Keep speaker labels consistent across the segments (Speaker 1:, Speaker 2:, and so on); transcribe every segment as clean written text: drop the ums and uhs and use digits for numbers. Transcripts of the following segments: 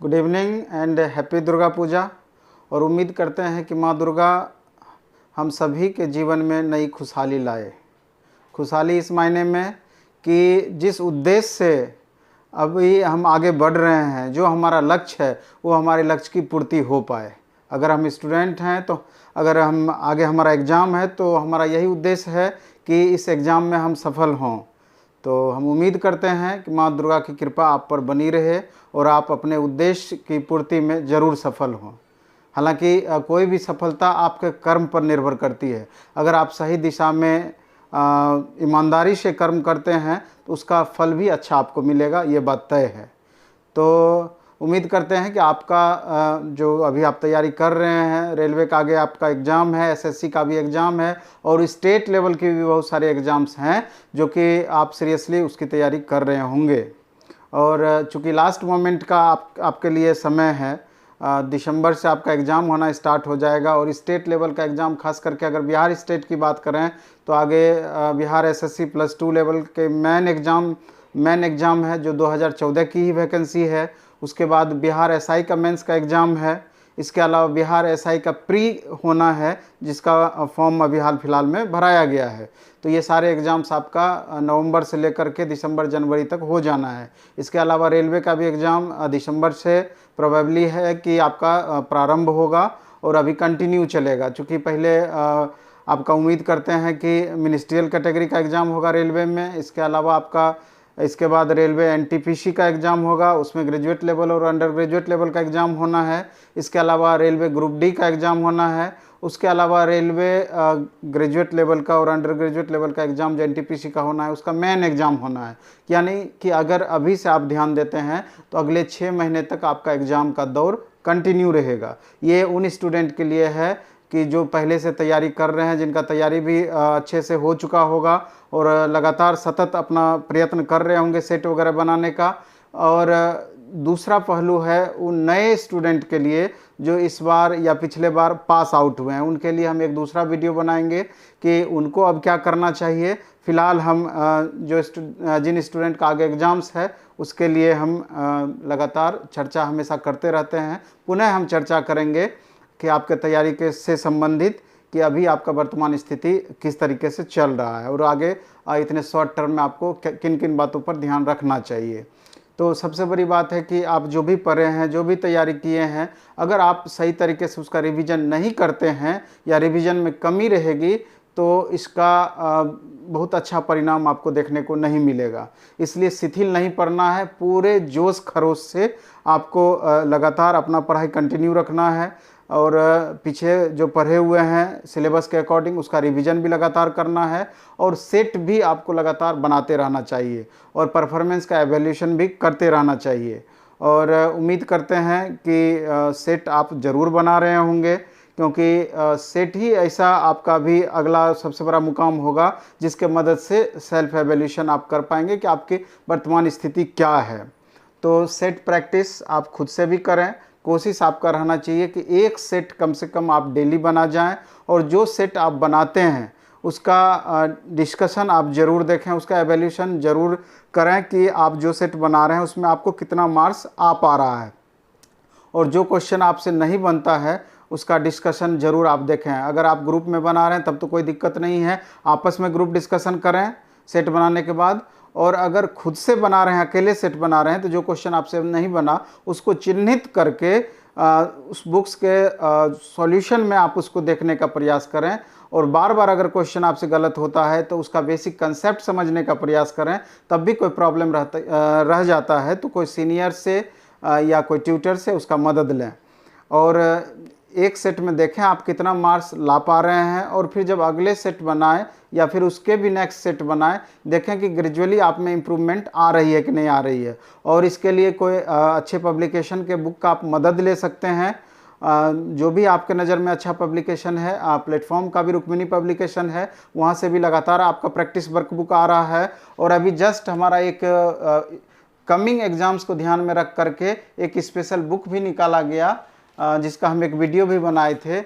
Speaker 1: Good evening and happy Durga Puja. और उम्मीद करते हैं कि माँ दुर्गा हम सभी के जीवन में नई खुशहाली लाए। खुशहाली इस मायने में कि जिस उद्देश्य से अभी हम आगे बढ़ रहे हैं, जो हमारा लक्ष्य है, वो हमारे लक्ष्य की पूर्ति हो पाए। अगर हम स्टूडेंट हैं तो अगर हम आगे हमारा एग्ज़ाम है तो हमारा यही उद्देश्य है कि इस एग्ज़ाम में हम सफल हों। तो हम उम्मीद करते हैं कि माँ दुर्गा की कृपा आप पर बनी रहे और आप अपने उद्देश्य की पूर्ति में ज़रूर सफल हों। हालांकि कोई भी सफलता आपके कर्म पर निर्भर करती है। अगर आप सही दिशा में ईमानदारी से कर्म करते हैं तो उसका फल भी अच्छा आपको मिलेगा, ये बात तय है। तो उम्मीद करते हैं कि आपका जो अभी आप तैयारी कर रहे हैं, रेलवे का आगे आपका एग्ज़ाम है, एसएससी का भी एग्ज़ाम है और स्टेट लेवल के भी बहुत सारे एग्ज़ाम्स हैं जो कि आप सीरियसली उसकी तैयारी कर रहे होंगे। और चूँकि लास्ट मोमेंट का आपके लिए समय है, दिसंबर से आपका एग्ज़ाम होना स्टार्ट हो जाएगा। और स्टेट लेवल का एग्ज़ाम खास करके अगर बिहार स्टेट की बात करें तो आगे बिहार एसएससी +2 लेवल के मेन एग्ज़ाम है जो 2014 की ही वैकेंसी है। उसके बाद बिहार एसआई का मेंस का एग्ज़ाम है। इसके अलावा बिहार एसआई का प्री होना है जिसका फॉर्म अभी हाल फिलहाल में भराया गया है। तो ये सारे एग्ज़ाम्स आपका नवंबर से लेकर के दिसंबर जनवरी तक हो जाना है। इसके अलावा रेलवे का भी एग्ज़ाम दिसंबर से प्रोबेबली है कि आपका प्रारंभ होगा और अभी कंटिन्यू चलेगा। चूँकि पहले आपका उम्मीद करते हैं कि मिनिस्ट्रियल कैटेगरी का एग्ज़ाम होगा रेलवे में। इसके अलावा आपका इसके बाद रेलवे एनटीपीसी का एग्ज़ाम होगा, उसमें ग्रेजुएट लेवल और अंडर ग्रेजुएट लेवल का एग्ज़ाम होना है। इसके अलावा रेलवे ग्रुप डी का एग्ज़ाम होना है। उसके अलावा रेलवे ग्रेजुएट लेवल का और अंडर ग्रेजुएट लेवल का एग्ज़ाम जो एनटीपीसी का होना है उसका मेन एग्ज़ाम होना है। यानी कि अगर अभी से आप ध्यान देते हैं तो अगले 6 महीने तक आपका एग्ज़ाम का दौर कंटिन्यू रहेगा। ये उन स्टूडेंट के लिए है कि जो पहले से तैयारी कर रहे हैं, जिनका तैयारी भी अच्छे से हो चुका होगा और लगातार सतत अपना प्रयत्न कर रहे होंगे सेट वगैरह बनाने का। और दूसरा पहलू है उन नए स्टूडेंट के लिए जो इस बार या पिछले बार पास आउट हुए हैं, उनके लिए हम एक दूसरा वीडियो बनाएंगे कि उनको अब क्या करना चाहिए। फ़िलहाल हम जिन स्टूडेंट का आगे एग्ज़ाम्स है उसके लिए हम लगातार चर्चा हमेशा करते रहते हैं। पुनः हम चर्चा करेंगे कि आपके तैयारी के से संबंधित कि अभी आपका वर्तमान स्थिति किस तरीके से चल रहा है और आगे इतने शॉर्ट टर्म में आपको किन किन बातों पर ध्यान रखना चाहिए। तो सबसे बड़ी बात है कि आप जो भी पढ़े हैं, जो भी तैयारी किए हैं, अगर आप सही तरीके से उसका रिवीजन नहीं करते हैं या रिवीजन में कमी रहेगी तो इसका बहुत अच्छा परिणाम आपको देखने को नहीं मिलेगा। इसलिए शिथिल नहीं पढ़ना है, पूरे जोश खरोश से आपको लगातार अपना पढ़ाई कंटिन्यू रखना है और पीछे जो पढ़े हुए हैं सिलेबस के अकॉर्डिंग उसका रिवीजन भी लगातार करना है और सेट भी आपको लगातार बनाते रहना चाहिए और परफॉर्मेंस का एवेल्यूशन भी करते रहना चाहिए। और उम्मीद करते हैं कि सेट आप ज़रूर बना रहे होंगे, क्योंकि सेट ही ऐसा आपका भी अगला सबसे बड़ा मुकाम होगा जिसके मदद से सेल्फ एवेल्यूशन आप कर पाएंगे कि आपकी वर्तमान स्थिति क्या है। तो सेट प्रैक्टिस आप खुद से भी करें। कोशिश आपका रहना चाहिए कि एक सेट कम से कम आप डेली बना जाएं और जो सेट आप बनाते हैं उसका डिस्कशन आप ज़रूर देखें, उसका एवेल्यूशन ज़रूर करें कि आप जो सेट बना रहे हैं उसमें आपको कितना मार्क्स आ पा रहा है। और जो क्वेश्चन आपसे नहीं बनता है उसका डिस्कशन ज़रूर आप देखें। अगर आप ग्रुप में बना रहे हैं तब तो कोई दिक्कत नहीं है, आपस में ग्रुप डिस्कशन करें सेट बनाने के बाद। और अगर खुद से बना रहे हैं, अकेले सेट बना रहे हैं, तो जो क्वेश्चन आपसे नहीं बना उसको चिन्हित करके उस बुक्स के सॉल्यूशन में आप उसको देखने का प्रयास करें। और बार बार अगर क्वेश्चन आपसे गलत होता है तो उसका बेसिक कंसेप्ट समझने का प्रयास करें। तब भी कोई प्रॉब्लम रह जाता है तो कोई सीनियर से या कोई ट्यूटर से उसका मदद लें और एक सेट में देखें आप कितना मार्क्स ला पा रहे हैं। और फिर जब अगले सेट बनाएं या फिर उसके भी नेक्स्ट सेट बनाएं, देखें कि ग्रेजुअली आप में इम्प्रूवमेंट आ रही है कि नहीं आ रही है। और इसके लिए कोई अच्छे पब्लिकेशन के बुक का आप मदद ले सकते हैं। जो भी आपके नज़र में अच्छा पब्लिकेशन है, प्लेटफॉर्म का भी रुक्मिणी पब्लिकेशन है, वहाँ से भी लगातार आपका प्रैक्टिस वर्क बुक आ रहा है। और अभी जस्ट हमारा एक कमिंग एग्ज़ाम्स को ध्यान में रख करके एक स्पेशल बुक भी निकाला गया जिसका हम एक वीडियो भी बनाए थे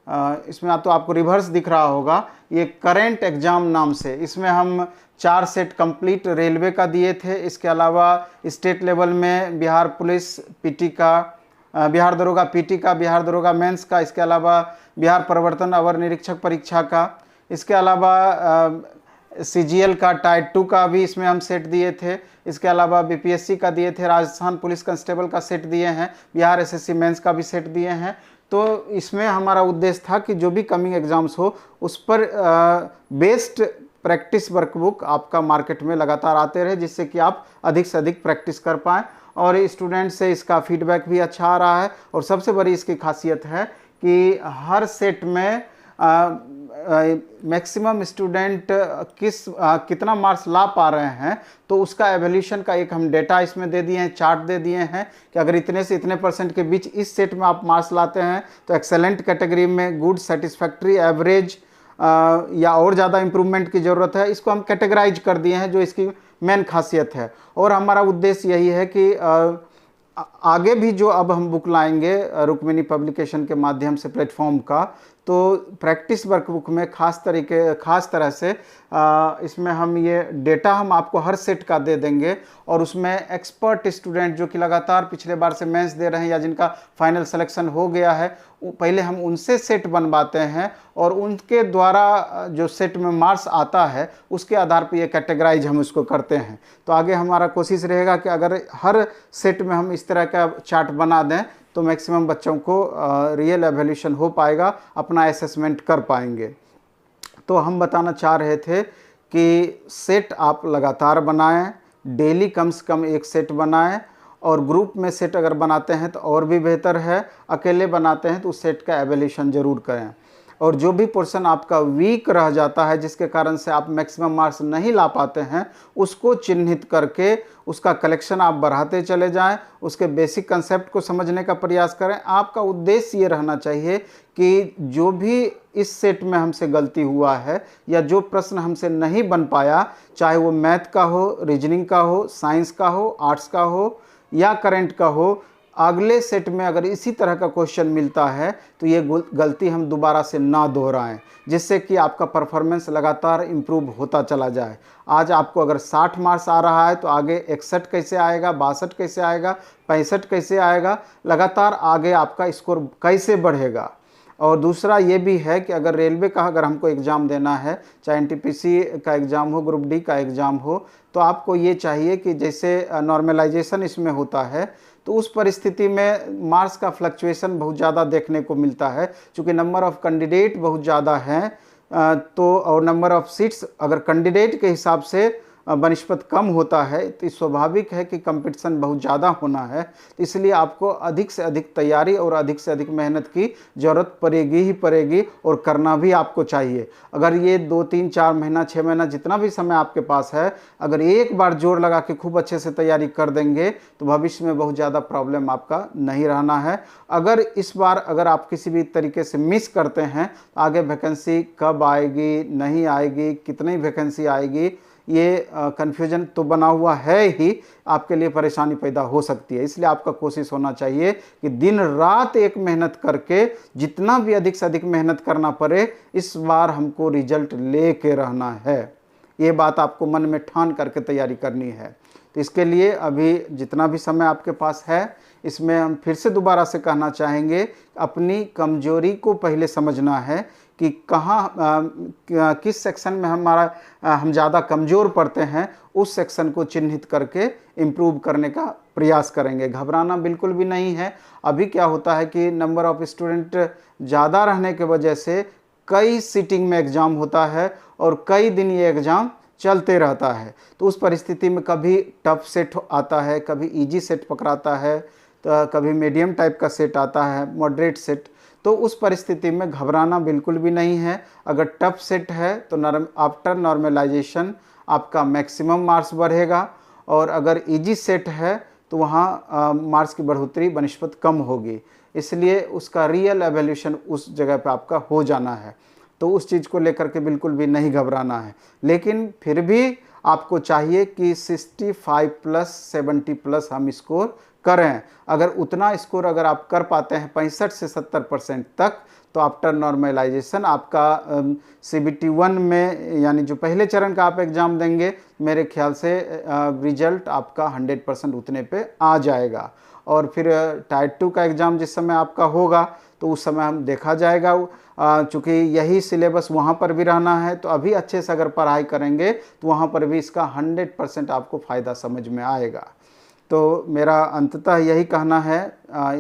Speaker 1: इसमें तो आपको रिवर्स दिख रहा होगा, ये करेंट एग्ज़ाम नाम से। इसमें हम 4 सेट कंप्लीट रेलवे का दिए थे। इसके अलावा स्टेट लेवल में बिहार पुलिस पीटी का, बिहार दरोगा पीटी का, बिहार दरोगा मेंस का, इसके अलावा बिहार प्रवर्तन अवर निरीक्षक परीक्षा का, इसके अलावा सीजीएल का टाइप 2 का भी इसमें हम सेट दिए थे। इसके अलावा बीपीएससी का दिए थे, राजस्थान पुलिस कांस्टेबल का सेट दिए हैं, बिहार एसएससी मेंस का भी सेट दिए हैं। तो इसमें हमारा उद्देश्य था कि जो भी कमिंग एग्जाम्स हो उस पर बेस्ड प्रैक्टिस वर्कबुक आपका मार्केट में लगातार आते रहे, जिससे कि आप अधिक से अधिक प्रैक्टिस कर पाएँ। और स्टूडेंट से इसका फीडबैक भी अच्छा आ रहा है। और सबसे बड़ी इसकी खासियत है कि हर सेट में मैक्सिमम स्टूडेंट कितना मार्क्स ला पा रहे हैं, तो उसका एवोल्यूशन का एक हम डेटा इसमें दे दिए हैं, चार्ट दे दिए हैं कि अगर इतने से इतने % के बीच इस सेट में आप मार्क्स लाते हैं तो एक्सेलेंट कैटेगरी में, गुड, सेटिस्फैक्ट्री, एवरेज या और ज़्यादा इम्प्रूवमेंट की ज़रूरत है। इसको हम कैटेगराइज कर दिए हैं, जो इसकी मेन खासियत है। और हमारा उद्देश्य यही है कि आगे भी जो अब हम बुक लाएंगे रुक्मिणी पब्लिकेशन के माध्यम से प्लेटफॉर्म का, तो प्रैक्टिस वर्कबुक में खास तरह से इसमें हम ये डेटा हम आपको हर सेट का दे देंगे। और उसमें एक्सपर्ट स्टूडेंट जो कि लगातार पिछले बार से मेंस दे रहे हैं या जिनका फाइनल सिलेक्शन हो गया है, पहले हम उनसे सेट बनवाते हैं और उनके द्वारा जो सेट में मार्क्स आता है उसके आधार पर ये कैटेगराइज हम उसको करते हैं। तो आगे हमारा कोशिश रहेगा कि अगर हर सेट में हम इस तरह का चार्ट बना दें तो मैक्सिमम बच्चों को रियल एवोल्यूशन हो पाएगा, अपना असेसमेंट कर पाएंगे। तो हम बताना चाह रहे थे कि सेट आप लगातार बनाएं, डेली कम से कम एक सेट बनाएं, और ग्रुप में सेट अगर बनाते हैं तो और भी बेहतर है। अकेले बनाते हैं तो उस सेट का एवोल्यूशन ज़रूर करें। और जो भी पोर्शन आपका वीक रह जाता है, जिसके कारण से आप मैक्सिमम मार्क्स नहीं ला पाते हैं, उसको चिन्हित करके उसका कलेक्शन आप बढ़ाते चले जाएं, उसके बेसिक कंसेप्ट को समझने का प्रयास करें। आपका उद्देश्य ये रहना चाहिए कि जो भी इस सेट में हमसे गलती हुआ है या जो प्रश्न हमसे नहीं बन पाया, चाहे वो मैथ का हो, रीजनिंग का हो, साइंस का हो, आर्ट्स का हो या करेंट का हो, अगले सेट में अगर इसी तरह का क्वेश्चन मिलता है तो ये गलती हम दोबारा से ना दोहराएं, जिससे कि आपका परफॉर्मेंस लगातार इम्प्रूव होता चला जाए। आज आपको अगर 60 मार्क्स आ रहा है तो आगे 61 कैसे आएगा, 62 कैसे आएगा, 65 कैसे आएगा, लगातार आगे आपका स्कोर कैसे बढ़ेगा। और दूसरा ये भी है कि अगर रेलवे का अगर हमको एग्ज़ाम देना है, चाहे एनटीपीसी का एग्ज़ाम हो, ग्रुप डी का एग्ज़ाम हो, तो आपको ये चाहिए कि जैसे नॉर्मलाइजेशन इसमें होता है तो उस परिस्थिति में मार्क्स का फ्लक्चुएशन बहुत ज़्यादा देखने को मिलता है। चूँकि नंबर ऑफ़ कैंडिडेट बहुत ज़्यादा हैं, तो और नंबर ऑफ़ सीट्स अगर कैंडिडेट के हिसाब से बनिस्पत कम होता है तो स्वाभाविक है कि कंपटीशन बहुत ज़्यादा होना है। तो इसलिए आपको अधिक से अधिक तैयारी और अधिक से अधिक मेहनत की ज़रूरत पड़ेगी ही पड़ेगी, और करना भी आपको चाहिए। अगर ये 2, 3, 4 महीना, 6 महीना जितना भी समय आपके पास है, अगर एक बार जोर लगा के खूब अच्छे से तैयारी कर देंगे तो भविष्य में बहुत ज़्यादा प्रॉब्लम आपका नहीं रहना है। अगर इस बार अगर आप किसी भी तरीके से मिस करते हैं, आगे वैकेंसी कब आएगी, नहीं आएगी, कितनी वैकेंसी आएगी, ये कन्फ्यूजन तो बना हुआ है ही, आपके लिए परेशानी पैदा हो सकती है। इसलिए आपका कोशिश होना चाहिए कि दिन रात एक मेहनत करके, जितना भी अधिक से अधिक मेहनत करना पड़े, इस बार हमको रिजल्ट ले के रहना है। ये बात आपको मन में ठान करके तैयारी करनी है। तो इसके लिए अभी जितना भी समय आपके पास है, इसमें हम फिर से दोबारा से कहना चाहेंगे, अपनी कमजोरी को पहले समझना है कि कहाँ किस सेक्शन में हम ज़्यादा कमज़ोर पड़ते हैं, उस सेक्शन को चिन्हित करके इम्प्रूव करने का प्रयास करेंगे। घबराना बिल्कुल भी नहीं है। अभी क्या होता है कि नंबर ऑफ़ स्टूडेंट ज़्यादा रहने की वजह से कई सीटिंग में एग्ज़ाम होता है और कई दिन ये एग्ज़ाम चलते रहता है। तो उस परिस्थिति में कभी टफ सेट आता है, कभी इजी सेट पकड़ाता है, तो कभी मीडियम टाइप का सेट आता है, मॉडरेट सेट। तो उस परिस्थिति में घबराना बिल्कुल भी नहीं है। अगर टफ सेट है तो आफ्टर नॉर्मलाइजेशन आपका मैक्सिमम मार्क्स बढ़ेगा, और अगर इजी सेट है तो वहाँ मार्क्स की बढ़ोतरी बनिस्पत कम होगी। इसलिए उसका रियल एवोल्यूशन उस जगह पे आपका हो जाना है। तो उस चीज़ को लेकर के बिल्कुल भी नहीं घबराना है। लेकिन फिर भी आपको चाहिए कि 65+ 70+ हम स्कोर करें। अगर उतना स्कोर अगर आप कर पाते हैं 65 से 70% तक, तो आफ्टर नॉर्मलाइजेशन आपका CBT 1 में यानी जो पहले चरण का आप एग्ज़ाम देंगे, मेरे ख्याल से रिजल्ट आपका 100% उतने पे आ जाएगा। और फिर टाइप 2 का एग्ज़ाम जिस समय आपका होगा तो उस समय हम देखा जाएगा। चूँकि यही सिलेबस वहाँ पर भी रहना है, तो अभी अच्छे से अगर पढ़ाई करेंगे तो वहाँ पर भी इसका 100% आपको फ़ायदा समझ में आएगा। तो मेरा अंततः यही कहना है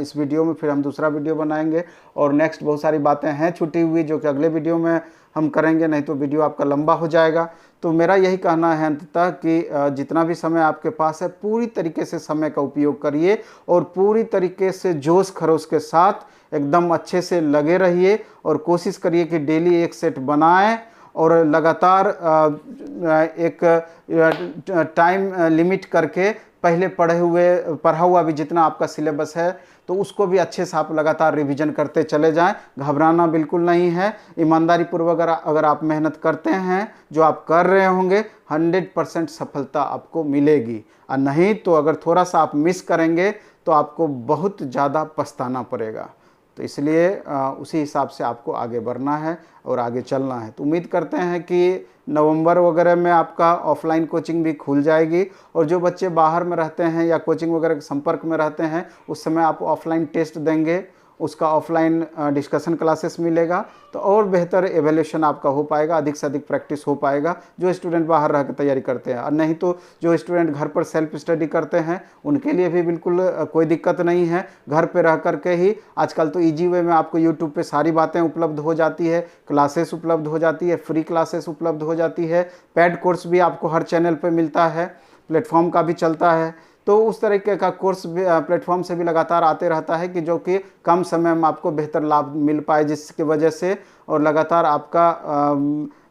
Speaker 1: इस वीडियो में। फिर हम दूसरा वीडियो बनाएंगे और नेक्स्ट बहुत सारी बातें हैं छुटी हुई जो कि अगले वीडियो में हम करेंगे, नहीं तो वीडियो आपका लंबा हो जाएगा। तो मेरा यही कहना है अंततः कि जितना भी समय आपके पास है पूरी तरीके से समय का उपयोग करिए और पूरी तरीके से जोश खरोश के साथ एकदम अच्छे से लगे रहिए और कोशिश करिए कि डेली एक सेट बनाएं और लगातार एक टाइम लिमिट करके पहले पढ़ा हुआ भी जितना आपका सिलेबस है तो उसको भी अच्छे से आप लगातार रिवीजन करते चले जाएं। घबराना बिल्कुल नहीं है। ईमानदारी पूर्वक अगर आप मेहनत करते हैं, जो आप कर रहे होंगे, 100% सफलता आपको मिलेगी। और नहीं तो अगर थोड़ा सा आप मिस करेंगे तो आपको बहुत ज़्यादा पछताना पड़ेगा। तो इसलिए उसी हिसाब से आपको आगे बढ़ना है और आगे चलना है। तो उम्मीद करते हैं कि नवंबर वगैरह में आपका ऑफलाइन कोचिंग भी खुल जाएगी और जो बच्चे बाहर में रहते हैं या कोचिंग वगैरह के संपर्क में रहते हैं उस समय आप ऑफलाइन टेस्ट देंगे, उसका ऑफलाइन डिस्कशन क्लासेस मिलेगा तो और बेहतर एवेल्यूशन आपका हो पाएगा, अधिक से अधिक प्रैक्टिस हो पाएगा जो स्टूडेंट बाहर रह कर तैयारी करते हैं। और नहीं तो जो स्टूडेंट घर पर सेल्फ स्टडी करते हैं उनके लिए भी बिल्कुल कोई दिक्कत नहीं है। घर पे रह कर के ही आजकल तो ईजी वे में आपको यूट्यूब पे सारी बातें उपलब्ध हो जाती है, क्लासेस उपलब्ध हो जाती है, फ्री क्लासेस उपलब्ध हो जाती है, पेड कोर्स भी आपको हर चैनल पर मिलता है, प्लेटफॉर्म का भी चलता है। तो उस तरीके का कोर्स प्लेटफॉर्म से भी लगातार आते रहता है कि जो कि कम समय में आपको बेहतर लाभ मिल पाए, जिसकी वजह से और लगातार आपका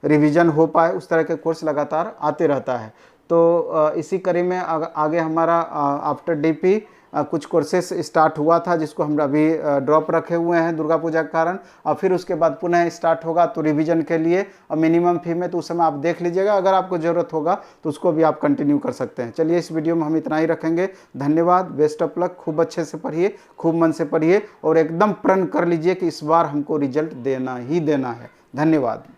Speaker 1: रिवीजन हो पाए, उस तरह के कोर्स लगातार आते रहता है। तो इसी कड़ी में आगे हमारा आफ्टर DP कुछ कोर्सेस स्टार्ट हुआ था जिसको हम अभी ड्रॉप रखे हुए हैं दुर्गा पूजा के कारण, और फिर उसके बाद पुनः स्टार्ट होगा तो रिवीजन के लिए और मिनिमम फी में, तो उस समय आप देख लीजिएगा, अगर आपको ज़रूरत होगा तो उसको भी आप कंटिन्यू कर सकते हैं। चलिए इस वीडियो में हम इतना ही रखेंगे। धन्यवाद, बेस्ट ऑफ लक। खूब अच्छे से पढ़िए, खूब मन से पढ़िए और एकदम प्रण कर लीजिए कि इस बार हमको रिजल्ट देना ही देना है। धन्यवाद।